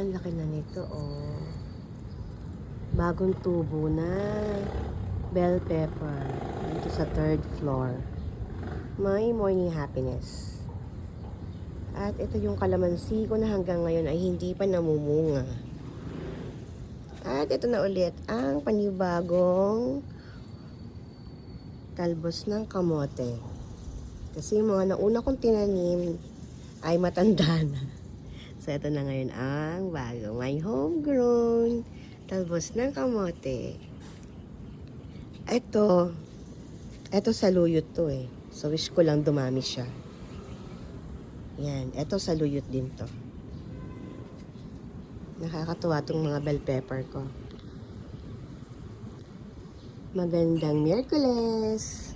Ang laki na nito, oh. Bagong tubo na. Bell pepper. Dito sa 3rd floor. My morning happiness. At ito yung kalamansi ko na hanggang ngayon ay hindi pa namumunga. At ito na ulit ang panibagong talbos ng kamote. Kasi yung mga nauna kong tinanim ay matanda na. So ito na ngayon ang bago. My homegrown talbos ng kamote. Ito saluyot to eh. So wish ko lang dumami siya. Yan, ito saluyot din to. Nakakatuwa tong mga bell pepper ko. Magandang Miyerkules!